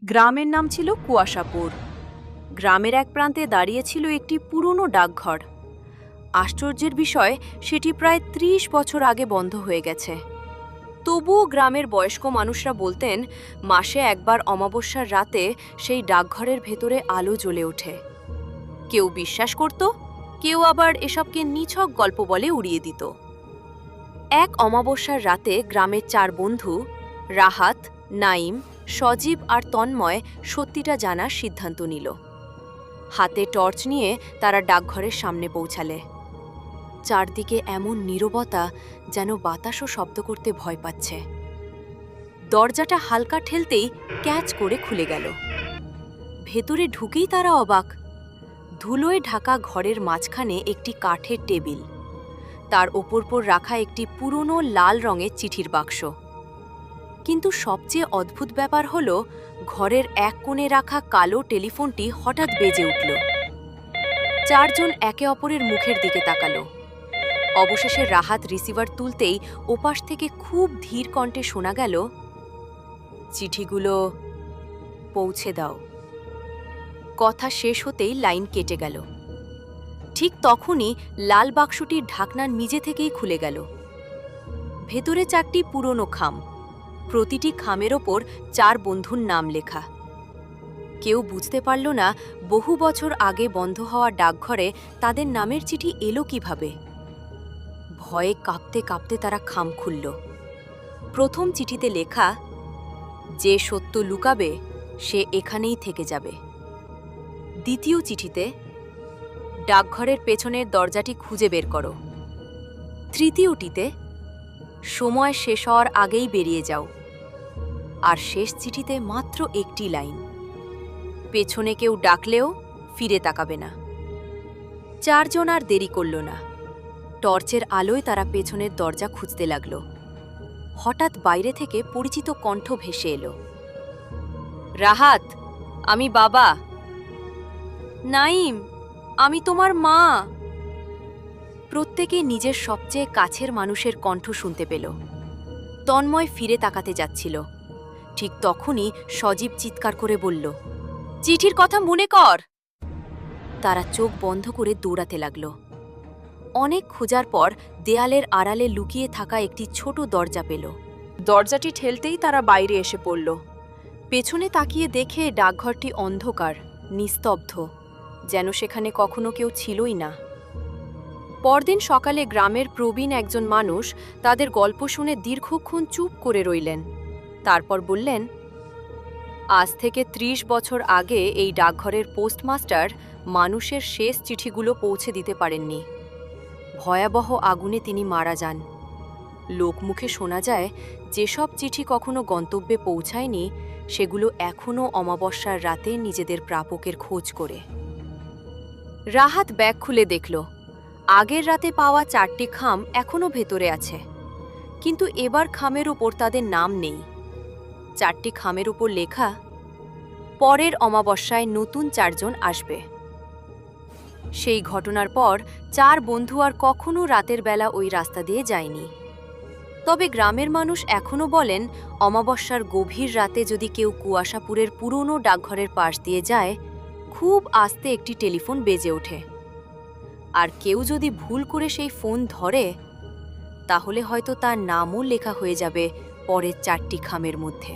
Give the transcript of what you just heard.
গ্রামের নাম ছিল কুয়াশাপুর। গ্রামের এক প্রান্তে দাঁড়িয়ে ছিল একটি পুরনো ডাকঘর। আশ্চর্যের বিষয়, সেটি প্রায় ৩০ বছর আগে বন্ধ হয়ে গেছে। তবুও গ্রামের বয়স্ক মানুষরা বলতেন, মাসে একবার অমাবস্যার রাতে সেই ডাকঘরের ভেতরে আলো জ্বলে ওঠে। কেউ বিশ্বাস করত, কেউ আবার এসবকে নিছক গল্প বলে উড়িয়ে দিত। এক অমাবস্যার রাতে গ্রামের ৪ বন্ধু রাহাত, নাইম, সজীব আর তন্ময় সত্যিটা জানার সিদ্ধান্ত নিল। হাতে টর্চ নিয়ে তারা ডাকঘরের সামনে পৌঁছালে। চারদিকে এমন নীরবতা যেন বাতাসও শব্দ করতে ভয় পাচ্ছে। দরজাটা হালকা ঠেলতেই ক্যাচ করে খুলে গেল। ভেতরে ঢুকেই তারা অবাক। ধুলোয় ঢাকা ঘরের মাঝখানে একটি কাঠের টেবিল, তার ওপর রাখা একটি পুরনো লাল রঙের চিঠির বাক্স। কিন্তু সবচেয়ে অদ্ভুত ব্যাপার হল, ঘরের এক কোণে রাখা কালো টেলিফোনটি হঠাৎ বেজে উঠল। ৪ জন একে অপরের মুখের দিকে তাকালো। অবশেষে রাহাত রিসিভার তুলতেই ওপাশ থেকে খুব ধীর কণ্ঠে শোনা গেল, চিঠিগুলো পৌঁছে দাও। কথা শেষ হতেই লাইন কেটে গেল। ঠিক তখনই লাল বাক্সটির ঢাকনা নিজে থেকেই খুলে গেল। ভেতরে ৪টি পুরনো খাম, প্রতিটি খামের ওপর ৪ বন্ধুর নাম লেখা। কেউ বুঝতে পারল না বহু বছর আগে বন্ধ হওয়া ডাকঘরে তাদের নামের চিঠি এলো কিভাবে। ভয়ে কাঁপতে কাঁপতে তারা খাম খুলল। প্রথম চিঠিতে লেখা, যে সত্য লুকাবে সে এখানেই থেকে যাবে। দ্বিতীয় চিঠিতে, ডাকঘরের পেছনের দরজাটি খুঁজে বের করো। তৃতীয়টিতে, সময় শেষ হওয়ার আগেই বেরিয়ে যাও। আর শেষ চিঠিতে মাত্র একটি লাইন, পেছনে কেউ ডাকলেও ফিরে তাকাবে না। ৪ জন আর দেরি করল না। টর্চের আলোয় তারা পেছনের দরজা খুঁজতে লাগল। হঠাৎ বাইরে থেকে পরিচিত কণ্ঠ ভেসে এলো, রাহাত, আমি বাবা। নাইম, আমি তোমার মা। প্রত্যেকে নিজের সবচেয়ে কাছের মানুষের কণ্ঠ শুনতে পেল। তন্ময় ফিরে তাকাতে যাচ্ছিল। ঠিক তখনই সজীব চিৎকার করে বলল, চিঠির কথা মনে কর। তারা চোখ বন্ধ করে দৌড়াতে লাগল। অনেক খোঁজার পর দেয়ালের আড়ালে লুকিয়ে থাকা একটি ছোট দরজা পেল। দরজাটি ঠেলতেই তারা বাইরে এসে পড়ল। পেছনে তাকিয়ে দেখে ডাকঘরটি অন্ধকার, নিস্তব্ধ, যেন সেখানে কখনো কেউ ছিলই না। পরদিন সকালে গ্রামের প্রবীণ একজন মানুষ তাদের গল্প শুনে দীর্ঘক্ষণ চুপ করে রইলেন। তারপর বললেন, আজ থেকে ৩০ বছর আগে এই ডাকঘরের পোস্টমাস্টার মানুষের শেষ চিঠিগুলো পৌঁছে দিতে পারেননি। ভয়াবহ আগুনে তিনি মারা যান। লোকমুখে শোনা যায়, যেসব চিঠি কখনো গন্তব্যে পৌঁছায়নি সেগুলো এখনও অমাবস্যার রাতে নিজেদের প্রাপকের খোঁজ করে। রাহাত ব্যাগ খুলে দেখল, আগের রাতে পাওয়া ৪টি খাম এখনও ভেতরে আছে, কিন্তু এবার খামের ওপর তাদের নাম নেই। ৪টি খামের ওপর লেখা, পরের অমাবস্যায় নতুন ৪ জন আসবে। সেই ঘটনার পর ৪ বন্ধু আর কখনো রাতের বেলা ওই রাস্তা দিয়ে যায়নি। তবে গ্রামের মানুষ এখনও বলেন, অমাবস্যার গভীর রাতে যদি কেউ কুয়াশাপুরের পুরনো ডাকঘরের পাশ দিয়ে যায়, খুব আস্তে একটি টেলিফোন বেজে ওঠে। আর কেউ যদি ভুল করে সেই ফোন ধরে, তাহলে হয়তো তার নামও লেখা হয়ে যাবে পরের ৪টি খামের মধ্যে।